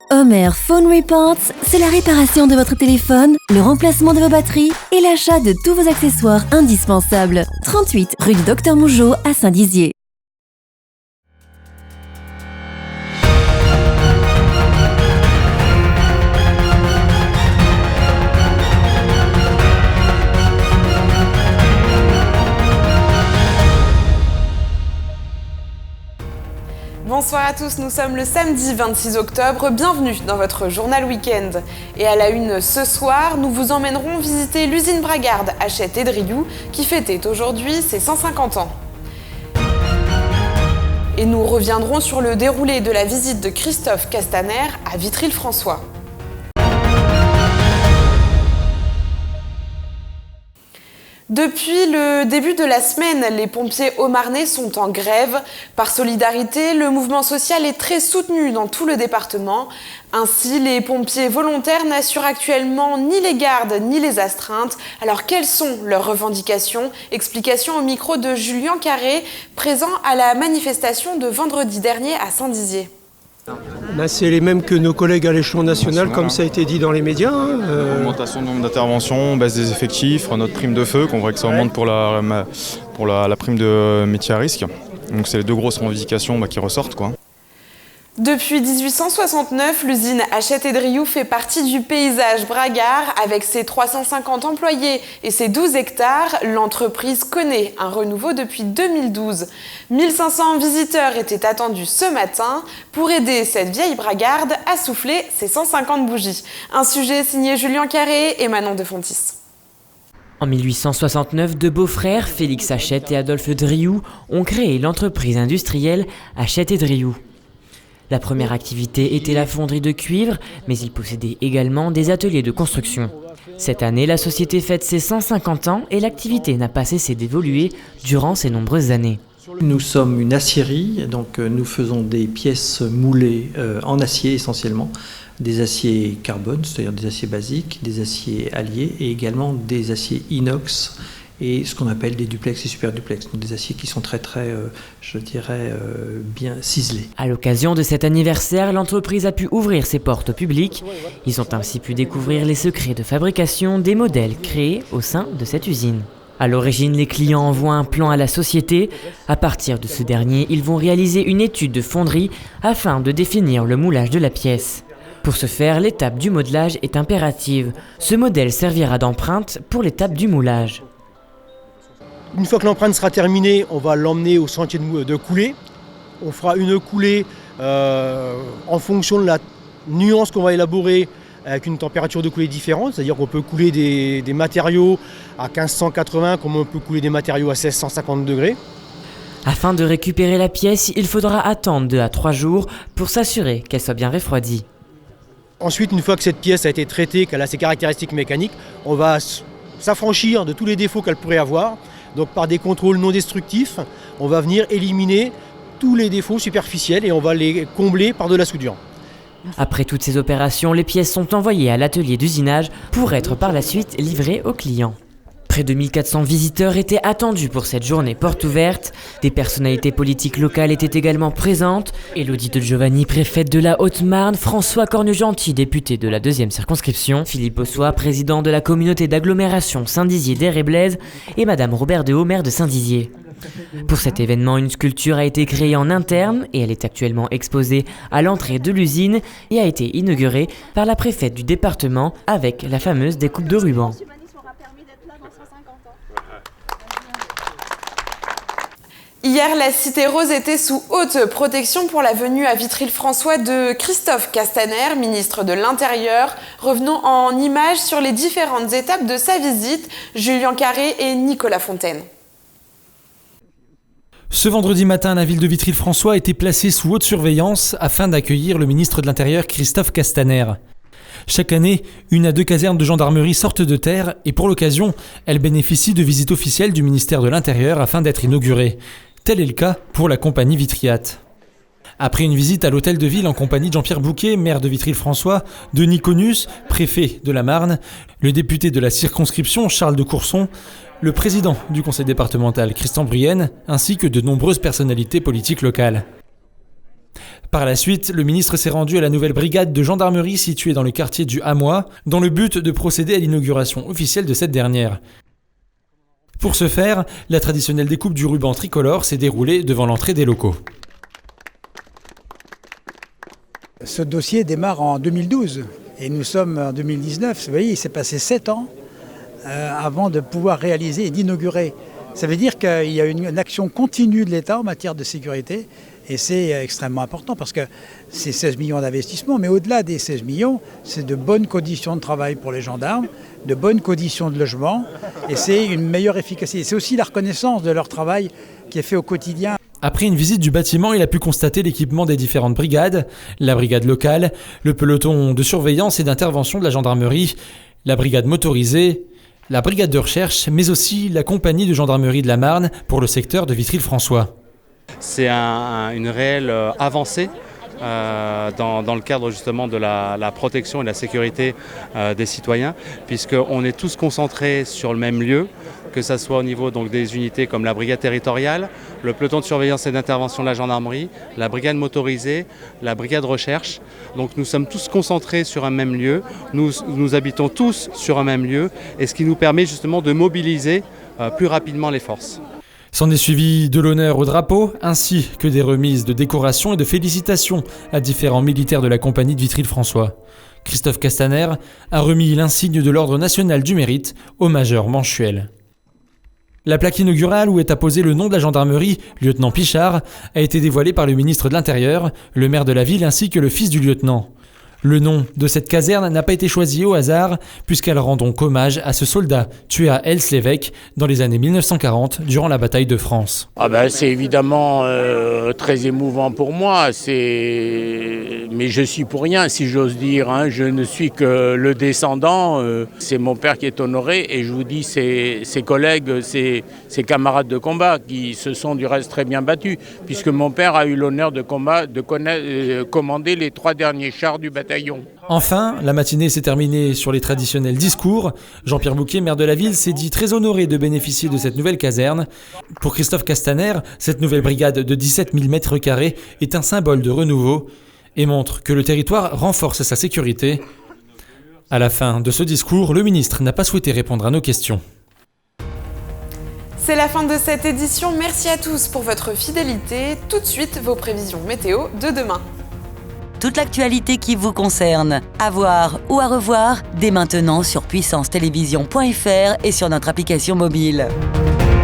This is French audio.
Homer Phone Reports, c'est la réparation de votre téléphone, le remplacement de vos batteries et l'achat de tous vos accessoires indispensables. 38 rue du Docteur Mougeot à Saint-Dizier. Bonsoir à tous, nous sommes le samedi 26 octobre, bienvenue dans votre journal week-end. Et à la une ce soir, nous vous emmènerons visiter l'usine Bragarde à Châtelet-Drioux qui fêtait aujourd'hui ses 150 ans. Et nous reviendrons sur le déroulé de la visite de Christophe Castaner à Vitry-le-François. Depuis le début de la semaine, les pompiers haut-marnais sont en grève. Par solidarité, le mouvement social est très soutenu dans tout le département. Ainsi, les pompiers volontaires n'assurent actuellement ni les gardes ni les astreintes. Alors, quelles sont leurs revendications? Explication au micro de Julien Carré, présent à la manifestation de vendredi dernier à Saint-Dizier. C'est les mêmes que nos collègues à l'échelon national, comme ça a été dit dans les médias. Augmentation du nombre d'interventions, baisse des effectifs, notre prime de feu, qu'on voit que ça augmente pour la prime de métier à risque. Donc c'est les deux grosses revendications qui ressortent, quoi. Depuis 1869, l'usine à Châtelet-Drioux fait partie du paysage bragard. Avec ses 350 employés et ses 12 hectares, l'entreprise connaît un renouveau depuis 2012. 1500 visiteurs étaient attendus ce matin pour aider cette vieille bragarde à souffler ses 150 bougies. Un sujet signé Julien Carré et Manon de Fontis. En 1869, deux beaux-frères, Félix Hachette et Adolphe Drioux, ont créé l'entreprise industrielle à Châtelet-Drioux. La première activité était la fonderie de cuivre, mais ils possédaient également des ateliers de construction. Cette année, la société fête ses 150 ans et l'activité n'a pas cessé d'évoluer durant ces nombreuses années. Nous sommes une aciérie, donc nous faisons des pièces moulées en acier essentiellement, des aciers carbone, c'est-à-dire des aciers basiques, des aciers alliés et également des aciers inox et ce qu'on appelle des duplex et super duplex, donc des aciers qui sont très bien ciselés. À l'occasion de cet anniversaire, l'entreprise a pu ouvrir ses portes au public. Ils ont ainsi pu découvrir les secrets de fabrication des modèles créés au sein de cette usine. À l'origine, les clients envoient un plan à la société. À partir de ce dernier, ils vont réaliser une étude de fonderie afin de définir le moulage de la pièce. Pour ce faire, l'étape du modelage est impérative. Ce modèle servira d'empreinte pour l'étape du moulage. Une fois que l'empreinte sera terminée, on va l'emmener au chantier de coulée. On fera une coulée en fonction de la nuance qu'on va élaborer avec une température de coulée différente. C'est-à-dire qu'on peut couler des matériaux à 1580 comme on peut couler des matériaux à 1650 degrés. Afin de récupérer la pièce, il faudra attendre 2 à 3 jours pour s'assurer qu'elle soit bien refroidie. Ensuite, une fois que cette pièce a été traitée, qu'elle a ses caractéristiques mécaniques, on va s'affranchir de tous les défauts qu'elle pourrait avoir. Donc par des contrôles non destructifs, on va venir éliminer tous les défauts superficiels et on va les combler par de la soudure. Après toutes ces opérations, les pièces sont envoyées à l'atelier d'usinage pour être par la suite livrées aux clients. Près de 1400 visiteurs étaient attendus pour cette journée porte ouverte. Des personnalités politiques locales étaient également présentes. Élodie de Giovanni, préfète de la Haute-Marne, François Cornegentil, député de la 2e circonscription, Philippe Ossois, président de la communauté d'agglomération Saint-Dizier-d'Air-et-Blaise et Madame Robert Dehaut, maire de Saint-Dizier. Pour cet événement, une sculpture a été créée en interne et elle est actuellement exposée à l'entrée de l'usine et a été inaugurée par la préfète du département avec la fameuse découpe de ruban. Hier, la Cité Rose était sous haute protection pour la venue à Vitry-le-François de Christophe Castaner, ministre de l'Intérieur. Revenons en images sur les différentes étapes de sa visite. Julien Carré et Nicolas Fontaine. Ce vendredi matin, la ville de Vitry-le-François a été placée sous haute surveillance afin d'accueillir le ministre de l'Intérieur Christophe Castaner. Chaque année, 1 à 2 casernes de gendarmerie sortent de terre et pour l'occasion, elles bénéficient de visites officielles du ministère de l'Intérieur afin d'être inaugurées. Tel est le cas pour la compagnie Vitriate. Après une visite à l'hôtel de ville en compagnie de Jean-Pierre Bouquet, maire de Vitry-le-François, Denis Conus, préfet de la Marne, le député de la circonscription Charles de Courson, le président du conseil départemental Christian Brienne, ainsi que de nombreuses personnalités politiques locales. Par la suite, le ministre s'est rendu à la nouvelle brigade de gendarmerie située dans le quartier du Hamois, dans le but de procéder à l'inauguration officielle de cette dernière. Pour ce faire, la traditionnelle découpe du ruban tricolore s'est déroulée devant l'entrée des locaux. Ce dossier démarre en 2012 et nous sommes en 2019. Vous voyez, il s'est passé 7 ans avant de pouvoir réaliser et d'inaugurer. Ça veut dire qu'il y a une action continue de l'État en matière de sécurité et c'est extrêmement important parce que c'est 16 millions d'investissements, mais au-delà des 16 millions, c'est de bonnes conditions de travail pour les gendarmes, de bonnes conditions de logement et c'est une meilleure efficacité. C'est aussi la reconnaissance de leur travail qui est fait au quotidien. Après une visite du bâtiment, il a pu constater l'équipement des différentes brigades, la brigade locale, le peloton de surveillance et d'intervention de la gendarmerie, la brigade motorisée, la brigade de recherche, mais aussi la compagnie de gendarmerie de la Marne pour le secteur de Vitry-le-François. C'est une réelle avancée dans le cadre justement de la protection et de la sécurité des citoyens, puisqu'on est tous concentrés sur le même lieu, que ce soit au niveau donc, des unités comme la brigade territoriale, le peloton de surveillance et d'intervention de la gendarmerie, la brigade motorisée, la brigade recherche. Donc nous sommes tous concentrés sur un même lieu, nous habitons tous sur un même lieu, et ce qui nous permet justement de mobiliser plus rapidement les forces. S'en est suivi de l'honneur au drapeau, ainsi que des remises de décorations et de félicitations à différents militaires de la compagnie de Vitry-le-François. Christophe Castaner a remis l'insigne de l'Ordre national du mérite au major Manchuel. La plaque inaugurale où est apposé le nom de la gendarmerie, lieutenant Pichard, a été dévoilée par le ministre de l'Intérieur, le maire de la ville ainsi que le fils du lieutenant. Le nom de cette caserne n'a pas été choisi au hasard, puisqu'elle rend donc hommage à ce soldat tué à Hels-l'Évêque dans les années 1940 durant la bataille de France. C'est évidemment très émouvant pour moi, mais je suis pour rien si j'ose dire, hein. Je ne suis que le descendant, c'est mon père qui est honoré et je vous dis ses collègues, ses camarades de combat qui se sont du reste très bien battus, puisque mon père a eu l'honneur de commander les 3 derniers chars du bataillon. Enfin, la matinée s'est terminée sur les traditionnels discours. Jean-Pierre Bouquet, maire de la ville, s'est dit très honoré de bénéficier de cette nouvelle caserne. Pour Christophe Castaner, cette nouvelle brigade de 17 000 m² est un symbole de renouveau et montre que le territoire renforce sa sécurité. À la fin de ce discours, le ministre n'a pas souhaité répondre à nos questions. C'est la fin de cette édition. Merci à tous pour votre fidélité. Tout de suite, vos prévisions météo de demain. Toute l'actualité qui vous concerne, à voir ou à revoir dès maintenant sur puissancetélévision.fr et sur notre application mobile.